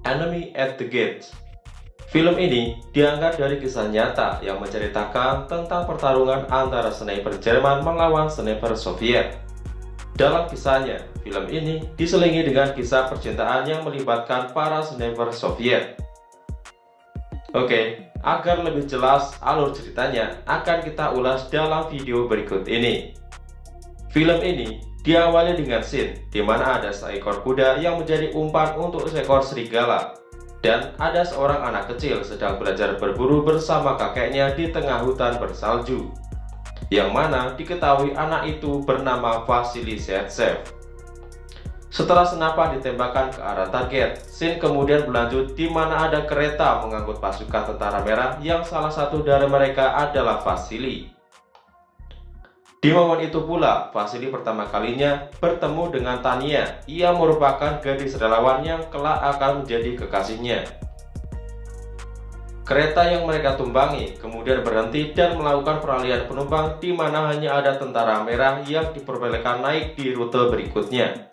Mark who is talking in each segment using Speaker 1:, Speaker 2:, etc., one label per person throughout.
Speaker 1: Enemy at the Gates. Film ini diangkat dari kisah nyata yang menceritakan tentang pertarungan antara sniper Jerman melawan sniper Soviet. Dalam kisahnya, film ini diselingi dengan kisah percintaan yang melibatkan para sniper Soviet. Oke, agar lebih jelas alur ceritanya akan kita ulas dalam video berikut ini. Film ini diawali dengan scene di mana ada seekor kuda yang menjadi umpan untuk seekor serigala, dan ada seorang anak kecil sedang belajar berburu bersama kakeknya di tengah hutan bersalju, yang mana diketahui anak itu bernama Vasily Zaitsev. Setelah senapan ditembakkan ke arah target, scene kemudian berlanjut di mana ada kereta mengangkut pasukan tentara merah yang salah satu dari mereka adalah Vasily. Di momen itu pula, Vasily pertama kalinya bertemu dengan Tanya. Ia merupakan gadis relawan yang kelak akan menjadi kekasihnya. Kereta yang mereka tumbangi kemudian berhenti dan melakukan peralihan penumpang di mana hanya ada tentara merah yang diperbolehkan naik di rute berikutnya.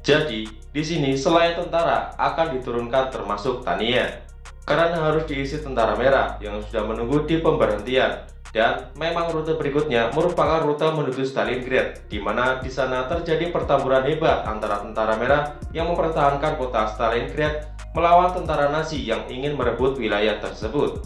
Speaker 1: Jadi, di sini selain tentara akan diturunkan termasuk Tanya, karena harus diisi tentara merah yang sudah menunggu di pemberhentian. Dan memang rute berikutnya merupakan rute menuju Stalingrad, di mana di sana terjadi pertempuran hebat antara tentara merah yang mempertahankan kota Stalingrad melawan tentara Nazi yang ingin merebut wilayah tersebut.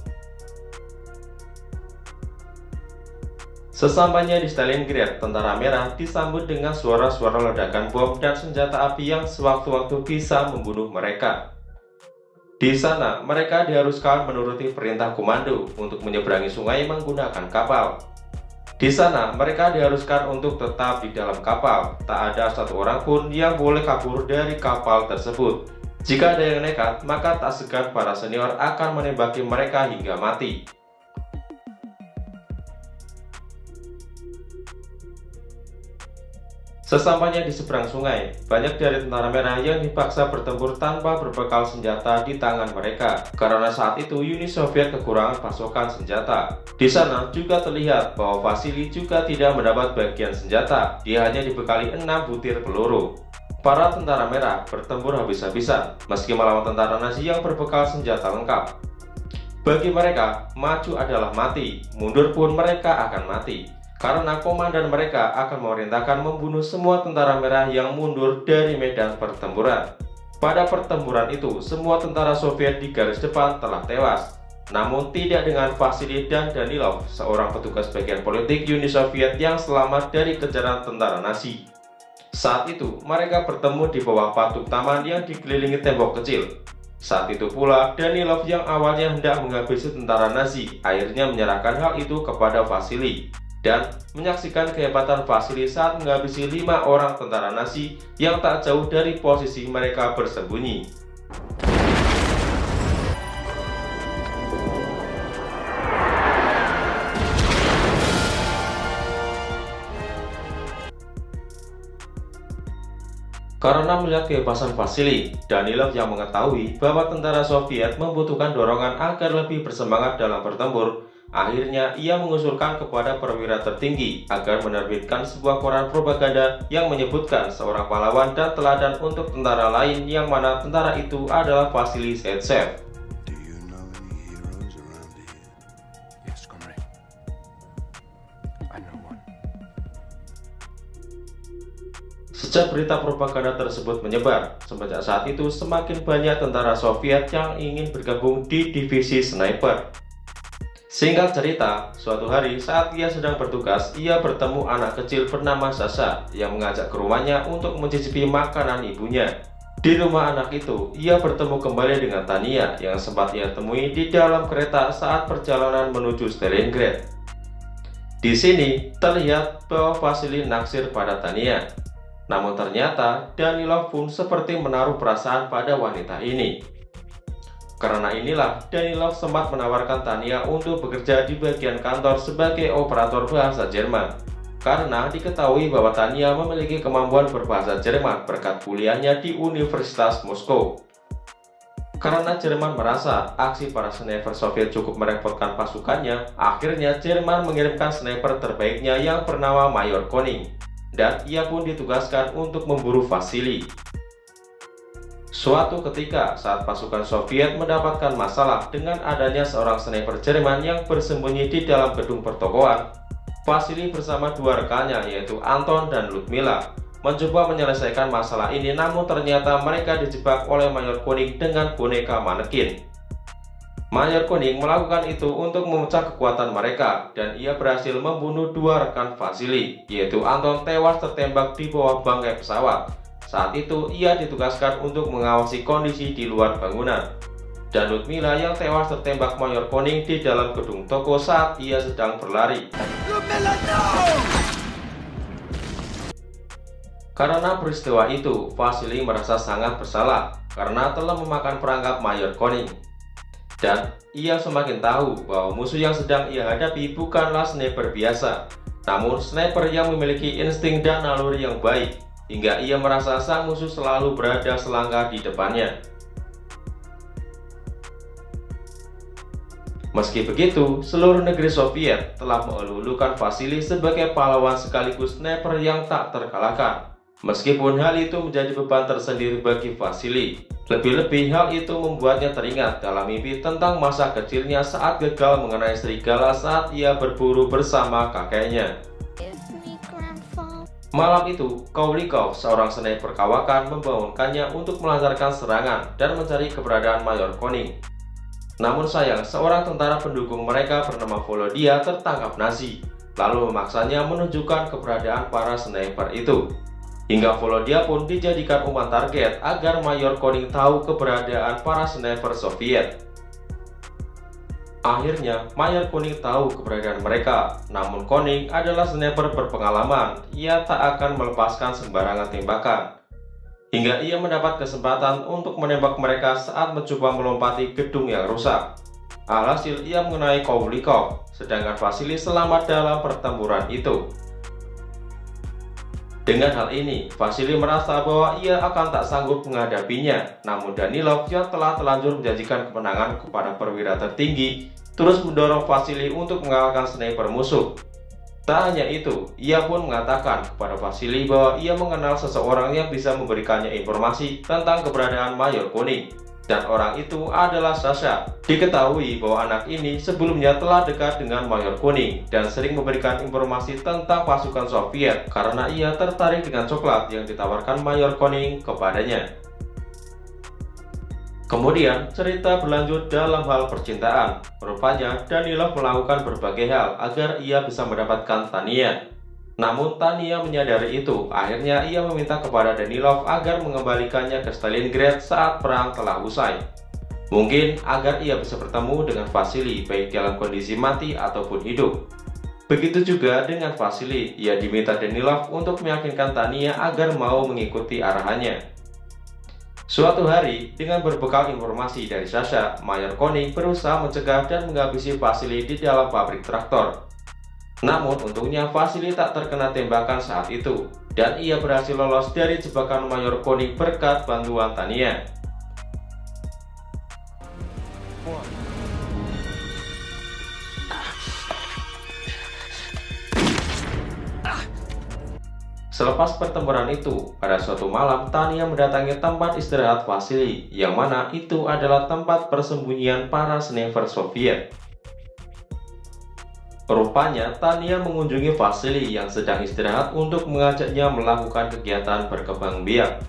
Speaker 1: Sesampainya di Stalingrad, tentara merah disambut dengan suara-suara ledakan bom dan senjata api yang sewaktu-waktu bisa membunuh mereka. Di sana, mereka diharuskan menuruti perintah komando untuk menyeberangi sungai menggunakan kapal. Di sana, mereka diharuskan untuk tetap di dalam kapal. Tak ada satu orang pun yang boleh kabur dari kapal tersebut. Jika ada yang nekat, maka tak segan para senior akan menembaki mereka hingga mati. Sesampainya di seberang sungai, banyak dari tentara merah yang dipaksa bertempur tanpa berbekal senjata di tangan mereka, karena saat itu Uni Soviet kekurangan pasokan senjata. Di sana juga terlihat bahwa Vasily juga tidak mendapat bagian senjata, dia hanya dibekali 6 butir peluru. Para tentara merah bertempur habis-habisan, meski melawan tentara Nazi yang berbekal senjata lengkap. Bagi mereka, maju adalah mati, mundur pun mereka akan mati. Karena komandan mereka akan memerintahkan membunuh semua tentara merah yang mundur dari medan pertempuran. Pada pertempuran itu, semua tentara Soviet di garis depan telah tewas. Namun tidak dengan Vasily dan Danilov, seorang petugas bagian politik Uni Soviet yang selamat dari kejaran tentara Nazi. Saat itu, mereka bertemu di bawah patung taman yang dikelilingi tembok kecil. Saat itu pula, Danilov yang awalnya hendak menghabisi tentara Nazi, akhirnya menyerahkan hal itu kepada Vasily dan menyaksikan kehebatan Vasily saat menghabisi 5 orang tentara Nazi yang tak jauh dari posisi mereka bersembunyi. Karena melihat kebebasan Vasily, Danilov yang mengetahui bahwa tentara Soviet membutuhkan dorongan agar lebih bersemangat dalam bertempur, akhirnya ia mengusulkan kepada perwira tertinggi agar menerbitkan sebuah koran propaganda yang menyebutkan seorang pahlawan dan teladan untuk tentara lain, yang mana tentara itu adalah Vasily Zaitsev. Sejak berita propaganda tersebut menyebar, semenjak saat itu semakin banyak tentara Soviet yang ingin bergabung di divisi sniper. Singkat cerita, suatu hari saat ia sedang bertugas, ia bertemu anak kecil bernama Sasha yang mengajak ke rumahnya untuk mencicipi makanan ibunya. Di rumah anak itu, ia bertemu kembali dengan Tanya yang sempat ia temui di dalam kereta saat perjalanan menuju Stalingrad. Di sini terlihat bahwa Vasily naksir pada Tanya. Namun ternyata Danilov pun seperti menaruh perasaan pada wanita ini. Karena inilah Danilov sempat menawarkan Tanya untuk bekerja di bagian kantor sebagai operator bahasa Jerman. Karena diketahui bahwa Tanya memiliki kemampuan berbahasa Jerman berkat kuliahnya di Universitas Moskow. Karena Jerman merasa aksi para sniper Soviet cukup merepotkan pasukannya, akhirnya Jerman mengirimkan sniper terbaiknya yang bernama Mayor Koning. Dan ia pun ditugaskan untuk memburu Vasily. Suatu ketika saat pasukan Soviet mendapatkan masalah dengan adanya seorang sniper Jerman yang bersembunyi di dalam gedung pertokoan, Vasily bersama dua rekannya yaitu Anton dan Ludmila mencoba menyelesaikan masalah ini, namun ternyata mereka dijebak oleh Mayor Koenig dengan boneka manekin. Mayor Koenig melakukan itu untuk memecah kekuatan mereka dan ia berhasil membunuh dua rekan Vasily, yaitu Anton tewas tertembak di bawah bangkai pesawat. Saat itu ia ditugaskan untuk mengawasi kondisi di luar bangunan. Dan Ludmila yang tewas tertembak Mayor Koenig di dalam gedung toko saat ia sedang berlari. Ludmila, no! Karena peristiwa itu, Vasily merasa sangat bersalah karena telah memakan perangkap Mayor Koenig. Dan ia semakin tahu bahwa musuh yang sedang ia hadapi bukanlah sniper biasa, namun sniper yang memiliki insting dan naluri yang baik, hingga ia merasa sang musuh selalu berada selangkah di depannya. Meski begitu, seluruh negeri Soviet telah mengelulukan Vasily sebagai pahlawan sekaligus sniper yang tak terkalahkan. Meskipun hal itu menjadi beban tersendiri bagi Vasily, lebih-lebih hal itu membuatnya teringat dalam mimpi tentang masa kecilnya saat gagal mengenai serigala saat ia berburu bersama kakeknya. Malam itu, Kowlikov, seorang sniper kawakan, membangunkannya untuk melancarkan serangan dan mencari keberadaan Mayor Koenig. Namun sayang, seorang tentara pendukung mereka bernama Volodia tertangkap Nazi, lalu memaksanya menunjukkan keberadaan para sniper itu. Hingga Volodia pun dijadikan umpan target agar Mayor Koenig tahu keberadaan para sniper Soviet. Akhirnya, Mayor Koenig tahu keberadaan mereka, namun Koenig adalah sniper berpengalaman, ia tak akan melepaskan sembarangan tembakan. Hingga ia mendapat kesempatan untuk menembak mereka saat mencoba melompati gedung yang rusak. Alhasil ia mengenai Kowlikov, sedangkan Vasily selamat dalam pertempuran itu. Dengan hal ini, Vasily merasa bahwa ia akan tak sanggup menghadapinya, namun Danilov yang telah telanjur menjanjikan kemenangan kepada perwira tertinggi terus mendorong Vasily untuk mengalahkan sniper musuh. Tak hanya itu, ia pun mengatakan kepada Vasily bahwa ia mengenal seseorang yang bisa memberikannya informasi tentang keberadaan Mayor Koenig. Dan orang itu adalah Sasha. Diketahui bahwa anak ini sebelumnya telah dekat dengan Mayor Koenig dan sering memberikan informasi tentang pasukan Soviet karena ia tertarik dengan coklat yang ditawarkan Mayor Koenig kepadanya. Kemudian cerita berlanjut dalam hal percintaan. Rupanya Danilov melakukan berbagai hal agar ia bisa mendapatkan Tania. Namun Tania menyadari itu, akhirnya ia meminta kepada Danilov agar mengembalikannya ke Stalingrad saat perang telah usai. Mungkin agar ia bisa bertemu dengan Vasily baik dalam kondisi mati ataupun hidup. Begitu juga dengan Vasily, ia diminta Danilov untuk meyakinkan Tania agar mau mengikuti arahannya. Suatu hari, dengan berbekal informasi dari Sasha, Mayor Koenig berusaha mencegah dan menghabisi Vasily di dalam pabrik traktor. Namun untungnya Vasily tak terkena tembakan saat itu, dan ia berhasil lolos dari jebakan Mayor Koenig berkat bantuan Tania. Selepas pertempuran itu, pada suatu malam Tania mendatangi tempat istirahat Vasily, yang mana itu adalah tempat persembunyian para sniper Soviet. Rupanya Tania mengunjungi Vasily yang sedang istirahat untuk mengajaknya melakukan kegiatan berkembang biak.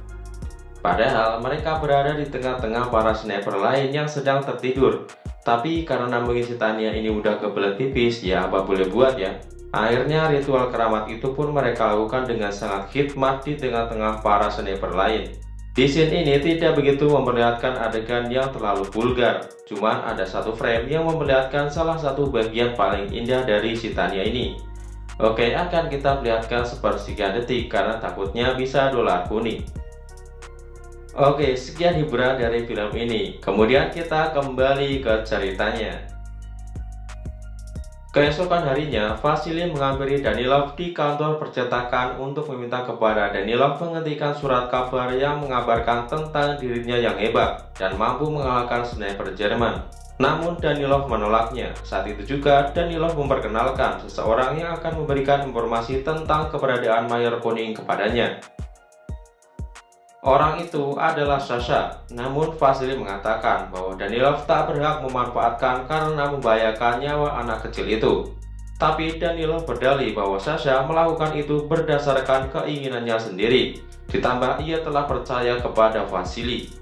Speaker 1: Padahal mereka berada di tengah-tengah para sniper lain yang sedang tertidur. Tapi karena mengisi Tania ini udah kebelet pipis, ya apa boleh buat ya. Akhirnya ritual keramat itu pun mereka lakukan dengan sangat khidmat di tengah-tengah para sniper lain. Di scene ini tidak begitu memperlihatkan adegan yang terlalu vulgar, cuman ada satu frame yang memperlihatkan salah satu bagian paling indah dari si Tania ini. Oke, akan kita perlihatkan sepersekian detik karena takutnya bisa dolar kuning. Oke, sekian hiburan dari film ini. Kemudian kita kembali ke ceritanya. Keesokan harinya, Vasily menghampiri Danilov di kantor percetakan untuk meminta kepada Danilov menghentikan surat kabar yang mengabarkan tentang dirinya yang hebat dan mampu mengalahkan sniper Jerman. Namun Danilov menolaknya. Saat itu juga Danilov memperkenalkan seseorang yang akan memberikan informasi tentang keberadaan Mayor Koenig kepadanya. orang itu adalah Sasha. Namun Vasily mengatakan bahwa Danilov tak berhak memanfaatkan karena membahayakan nyawa anak kecil itu. Tapi Danilov berdalih bahwa Sasha melakukan itu berdasarkan keinginannya sendiri. Ditambah ia telah percaya kepada Vasily.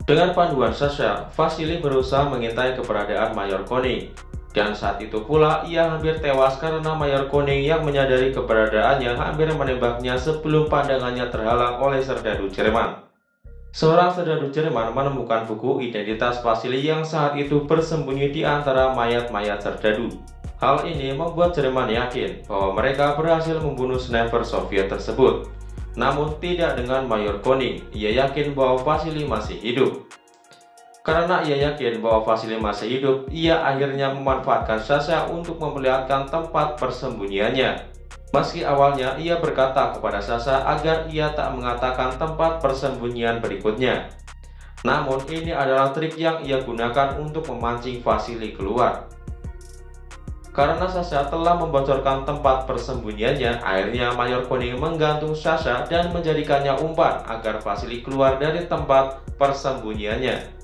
Speaker 1: Dengan panduan Sasha, Vasily berusaha mengintai keberadaan Mayor Koning. Dan saat itu pula ia hampir tewas karena Mayor Koning yang menyadari keberadaannya hampir menembaknya sebelum pandangannya terhalang oleh serdadu Jerman. Seorang serdadu Jerman menemukan buku identitas Vasily yang saat itu bersembunyi di antara mayat-mayat serdadu. Hal ini membuat Jerman yakin bahwa mereka berhasil membunuh sniper Soviet tersebut. Namun tidak dengan Mayor Koning. Ia yakin bahwa Vasily masih hidup. Karena ia yakin bahwa Vasily masih hidup, ia akhirnya memanfaatkan Sasha untuk memperlihatkan tempat persembunyiannya. Meski awalnya ia berkata kepada Sasha agar ia tak mengatakan tempat persembunyian berikutnya. Namun ini adalah trik yang ia gunakan untuk memancing Vasily keluar. Karena Sasha telah membocorkan tempat persembunyiannya, akhirnya Mayor Koning menggantung Sasha dan menjadikannya umpan agar Vasily keluar dari tempat persembunyiannya.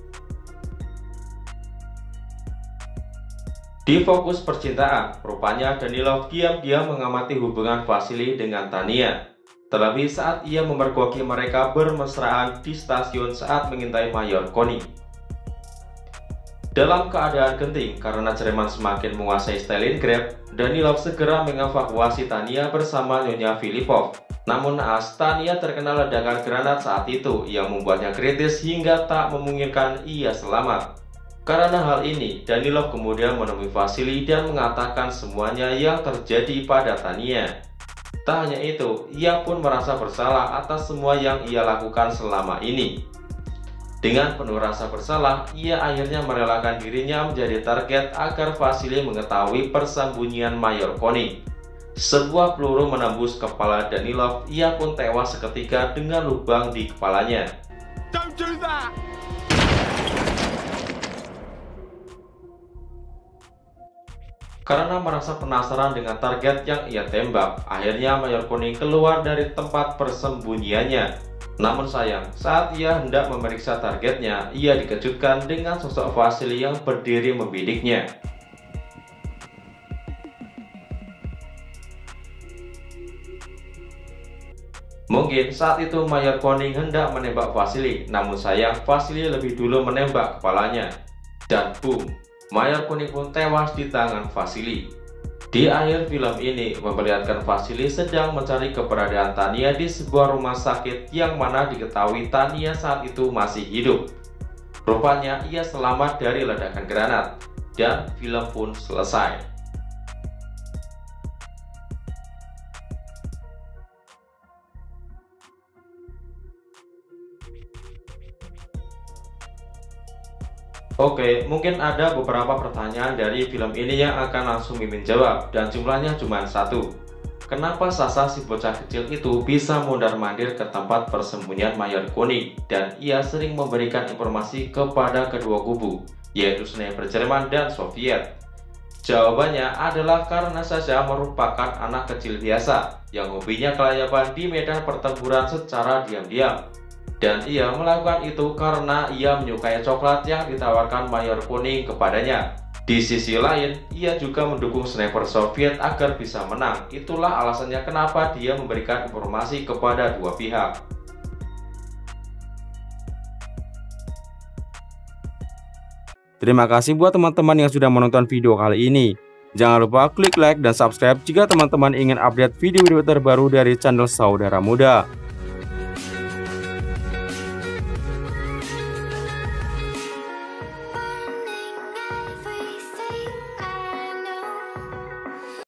Speaker 1: Di fokus percintaan, rupanya Danilov diam-diam mengamati hubungan Vasily dengan Tania. Terlebih saat ia memergoki mereka bermesraan di stasiun saat mengintai Mayor Koning. Dalam keadaan genting karena Jerman semakin menguasai Stalingrad, Danilov segera mengevakuasi Tania bersama Nyonya Filipov. Namun naas, Tania terkena ledakan granat saat itu yang membuatnya kritis hingga tak memungkinkan ia selamat. Karena hal ini, Danilov kemudian menemui Vasily dan mengatakan semuanya yang terjadi pada Tania. Tak hanya itu, ia pun merasa bersalah atas semua yang ia lakukan selama ini. Dengan penuh rasa bersalah, ia akhirnya merelakan dirinya menjadi target agar Vasily mengetahui persembunyian Mayor Koning. Sebuah peluru menembus kepala Danilov, ia pun tewas seketika dengan lubang di kepalanya. Don't do that! Karena merasa penasaran dengan target yang ia tembak, akhirnya Mayor Koning keluar dari tempat persembunyiannya. Namun sayang, saat ia hendak memeriksa targetnya, ia dikejutkan dengan sosok Vasily yang berdiri membidiknya. Mungkin saat itu Mayor Koning hendak menembak Vasily, namun sayang Vasily lebih dulu menembak kepalanya. Dan boom, Mayor Koning pun tewas di tangan Vasily. Di akhir film ini memperlihatkan Vasily sedang mencari keberadaan Tania di sebuah rumah sakit yang mana diketahui Tania saat itu masih hidup. Rupanya ia selamat dari ledakan granat dan film pun selesai. Oke, mungkin ada beberapa pertanyaan dari film ini yang akan langsung Mimin jawab, dan jumlahnya cuma satu. Kenapa Sasha si bocah kecil itu bisa mondar-mandir ke tempat persembunyian Mayor Koning, dan ia sering memberikan informasi kepada kedua kubu, yaitu sniper Jerman dan Soviet? Jawabannya adalah karena Sasha merupakan anak kecil biasa, yang hobinya kelayapan di medan pertempuran secara diam-diam. Dan ia melakukan itu karena ia menyukai coklat yang ditawarkan Mayor Koning kepadanya. Di sisi lain, ia juga mendukung sniper Soviet agar bisa menang. Itulah alasannya kenapa dia memberikan informasi kepada dua pihak.
Speaker 2: Terima kasih buat teman-teman yang sudah menonton video kali ini. Jangan lupa klik like dan subscribe jika teman-teman ingin update video-video terbaru dari channel Saudara Muda.